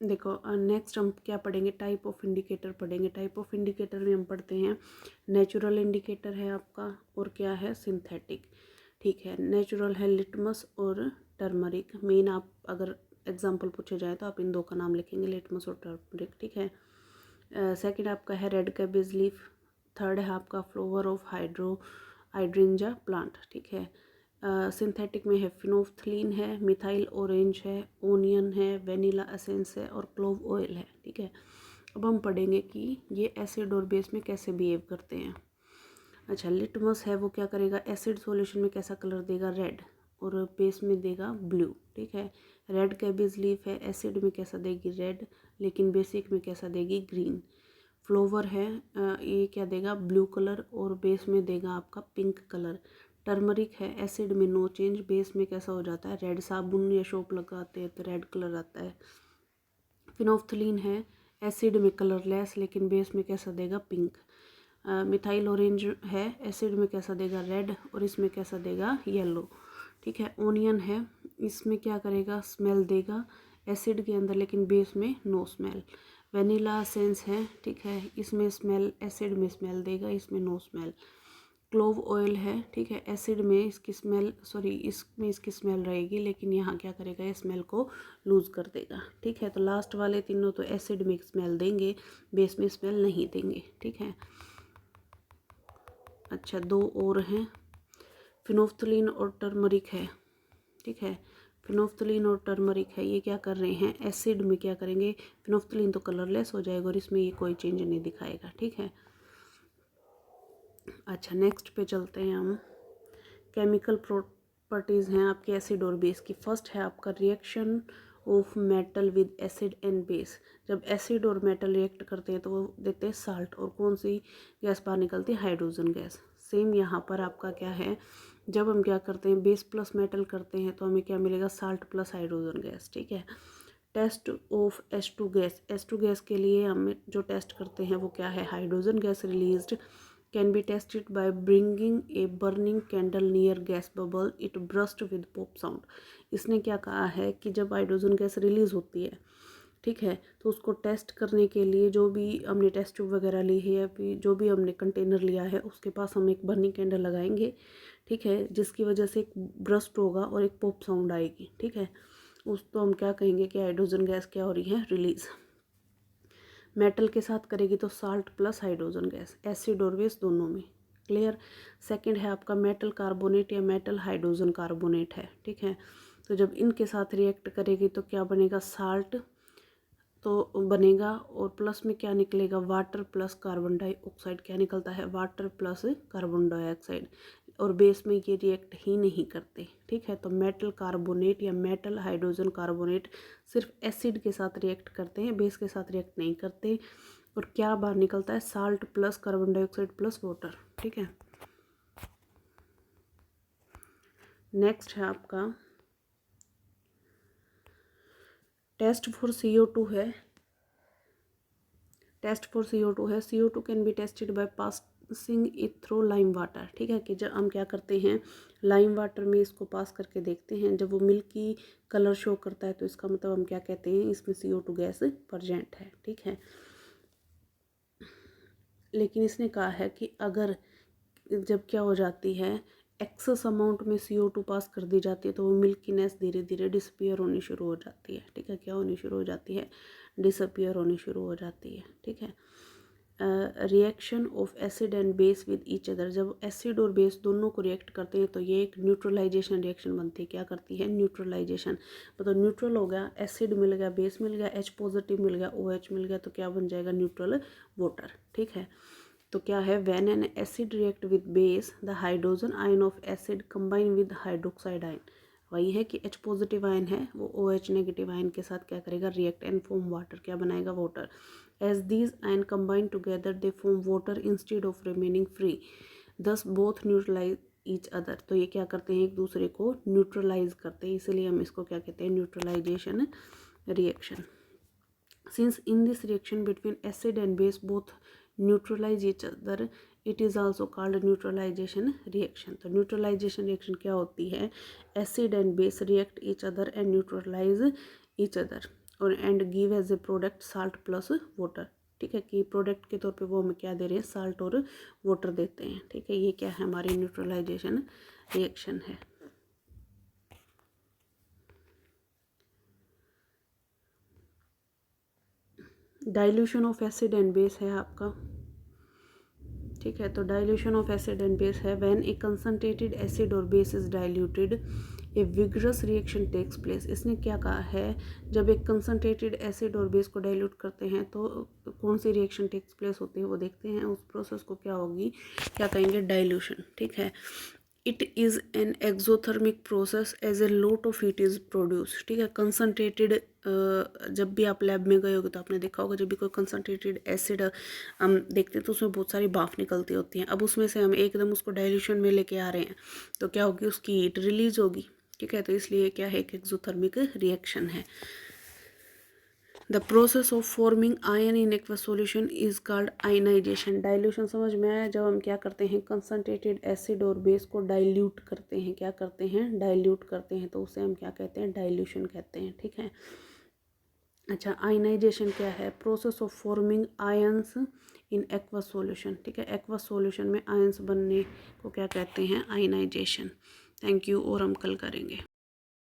देखो नेक्स्ट हम क्या पढ़ेंगे, टाइप ऑफ इंडिकेटर पढ़ेंगे। टाइप ऑफ इंडिकेटर में हम पढ़ते हैं नेचुरल इंडिकेटर है आपका, और क्या है सिंथेटिक। ठीक है, नेचुरल है लिटमस और टर्मरिक। मेन आप अगर एग्जांपल पूछे जाए तो आप इन दो का नाम लिखेंगे, लिटमस और टर्मरिक। ठीक है, सेकंड आपका है रेड कैबेज लीफ। थर्ड है आपका फ्लावर ऑफ हाइड्रेंजा प्लांट। ठीक है, सिंथेटिक में है फिनोफ्थलीन है, मिथाइल ऑरेंज है, ओनियन है, वेनिला एसेंस है और क्लोव ऑयल है। ठीक है, अब हम पढ़ेंगे कि ये एसिड और बेस में कैसे बिहेव करते हैं। अच्छा, लिटमस है वो क्या करेगा, एसिड सॉल्यूशन में कैसा कलर देगा, रेड, और बेस में देगा ब्लू। ठीक है, रेड कैबेज लीफ है, एसिड में कैसा देगी, रेड, लेकिन बेसिक में कैसा देगी, ग्रीन। फ्लावर है ये क्या देगा, ब्लू कलर, और बेस में देगा आपका पिंक कलर। टर्मरिक है, एसिड में नो चेंज, बेस में कैसा हो जाता है, रेड। साबुन या सोप लगाते हैं तो रेड कलर आता है। फिनोफ्थलीन है, एसिड में कलरलेस, लेकिन बेस में कैसा देगा, पिंक। मिथाइल ऑरेंज है, एसिड में कैसा देगा, रेड, और इसमें कैसा देगा, येलो। ठीक है, ओनियन है, इसमें क्या करेगा, स्मेल देगा एसिड के अंदर, लेकिन बेस में नो स्मेल। वेनिला एसेंस है, ठीक है, इसमें स्मेल, एसिड में स्मेल देगा, इसमें नो स्मेल। क्लोव ऑयल है, ठीक है, एसिड में इसकी स्मेल, सॉरी इसमें इसकी स्मेल रहेगी, लेकिन यहाँ क्या करेगा, ये स्मेल को लूज़ कर देगा। ठीक है, तो लास्ट वाले तीनों तो एसिड में स्मेल देंगे, बेस में स्मेल नहीं देंगे। ठीक है, अच्छा दो और हैं, फिनोफ्थलीन और टर्मरिक है। ठीक है, फिनोफ्थलीन और टर्मरिक है, ये क्या कर रहे हैं, एसिड में क्या करेंगे, फिनोफ्थलीन तो कलरलेस हो जाएगा और इसमें ये कोई चेंज नहीं दिखाएगा। ठीक है, अच्छा नेक्स्ट पे चलते हैं हम। केमिकल प्रॉपर्टीज़ हैं आपके एसिड और बेस की। फर्स्ट है आपका reaction of metal with acid and base. जब एसिड और मेटल रिएक्ट करते हैं तो वो देते हैं साल्ट, और कौन सी गैस बाहर निकलती है, हाइड्रोजन गैस। सेम यहाँ पर आपका क्या है, जब हम क्या करते हैं, बेस प्लस मेटल करते हैं तो हमें क्या मिलेगा, साल्ट प्लस हाइड्रोजन गैस। ठीक है, test of H2 gas. H2 gas के लिए हम जो टेस्ट करते हैं वो क्या है, hydrogen gas released can be tested by bringing a burning candle near gas bubble, it burst with pop sound. इसने क्या कहा है कि जब हाइड्रोजन गैस रिलीज होती है, ठीक है, तो उसको टेस्ट करने के लिए जो भी हमने टेस्ट ट्यूब वगैरह ली है या फिर जो भी हमने कंटेनर लिया है उसके पास हम एक बर्निंग कैंडल लगाएंगे। ठीक है, जिसकी वजह से एक ब्रस्ट होगा और एक पॉप साउंड आएगी। ठीक है, उस तो हम क्या कहेंगे कि हाइड्रोजन गैस क्या हो रही है, रिलीज। मेटल के साथ करेगी तो salt plus hydrogen gas, acid और बेस दोनों में। क्लियर। सेकंड है आपका मेटल कार्बोनेट या मेटल हाइड्रोजन कार्बोनेट है। ठीक है, तो जब इनके साथ रिएक्ट करेगी तो क्या बनेगा, साल्ट तो बनेगा, और प्लस में क्या निकलेगा, वाटर प्लस कार्बन डाइऑक्साइड। क्या निकलता है, वाटर प्लस कार्बन डाइऑक्साइड, और बेस में ये रिएक्ट ही नहीं करते। ठीक है, तो मेटल कार्बोनेट या मेटल हाइड्रोजन कार्बोनेट सिर्फ एसिड के साथ रिएक्ट करते हैं, बेस के साथ रिएक्ट नहीं करते। और क्या बाहर निकलता है, salt plus carbon dioxide plus water. ठीक है, नेक्स्ट है आपका टेस्ट फॉर CO2 है। टेस्ट फॉर CO2 है, CO2 can be tested by passing it through lime water. ठीक है, कि जब हम क्या करते हैं, लाइम वाटर में इसको पास करके देखते हैं, जब वो मिल्की कलर शो करता है तो इसका मतलब हम क्या कहते हैं, इसमें CO2 गैस प्रेजेंट है। ठीक है, लेकिन इसने कहा है कि अगर जब क्या हो जाती है, एक्सेस अमाउंट में CO2 पास कर दी जाती है तो वो मिल्कीनेस धीरे धीरे डिसअपियर होनी शुरू हो जाती है। ठीक है, क्या होनी शुरू हो जाती है, डिसअपियर होनी शुरू हो जाती है। ठीक है, reaction of acid and base with each other. जब एसिड और बेस दोनों को रिएक्ट करते हैं तो ये एक न्यूट्रलाइजेशन रिएक्शन बनती है। क्या करती है, न्यूट्रलाइजेशन, मतलब न्यूट्रल हो गया, एसिड मिल गया, बेस मिल गया, H पॉजिटिव मिल गया, OH मिल गया, तो क्या बन जाएगा, न्यूट्रल वाटर। ठीक है, तो क्या है, when an acid react with base the hydrogen ion of acid combine with hydroxide ion. वही है कि H पॉजिटिव आयन है वो OH नेगेटिव आयन के साथ क्या करेगा, रिएक्ट एंड फॉर्म वाटर। क्या बनाएगा, water. As these ion combine together they form water instead of remaining free, thus both neutralize each other. तो ये क्या करते हैं, एक दूसरे को न्यूट्रलाइज करते हैं, इसलिए हम इसको क्या कहते हैं, neutralization reaction. Since in this reaction between acid and base both neutralize each other, it is also called neutralization reaction. तो neutralization reaction क्या होती है, acid and base react each other and neutralize each other. और and give as a product salt plus water. ठीक है, कि product के तौर पे वो हमें क्या दे रहे हैं, साल्ट और वाटर देते हैं। ठीक है, ये क्या है, हमारी न्यूट्रलाइजेशन रिएक्शन है। Dilution of acid and base है आपका। ठीक है, तो dilution of acid and base है व्हेन ए कंसंट्रेटेड एसिड और base is diluted a vigorous reaction takes place. इसने क्या कहा है, जब एक कंसंट्रेटेड एसिड और बेस को डाइल्यूट करते हैं तो कौन सी रिएक्शन टेक्स प्लेस होती है वो देखते हैं। उस प्रोसेस को क्या होगी, क्या कहेंगे, डाइल्यूशन। ठीक है, it is an exothermic process as a lot of heat is produce. ठीक है, कंसनट्रेटेड, जब भी आप लैब में गए होगे तो आपने देखा होगा, जब भी कोई कंसनट्रेटेड एसिड हम देखते हैं तो उसमें बहुत सारी भाप निकलती होती हैं। अब उसमें से हम एकदम उसको डाइल्यूशन में लेके आ रहे हैं तो क्या होगी, उसकी हीट रिलीज होगी। ठीक है, तो इसलिए क्या है, एक एक्सोथर्मिक रिएक्शन है। The process of forming ion in aqua solution is called ionization. Dilution समझ में आया, जब हम क्या करते हैं, कंसनट्रेटेड एसिड और बेस को डाइल्यूट करते हैं, क्या करते हैं, डाइल्यूट करते हैं, तो उसे हम क्या कहते हैं, डाइल्यूशन कहते हैं। ठीक है, अच्छा, आयनाइजेशन क्या है, process of forming ions in aqua solution. ठीक है, एक्वा सॉल्यूशन में आयंस बनने को क्या कहते हैं, आयनाइजेशन। थैंक यू, और हम कल करेंगे।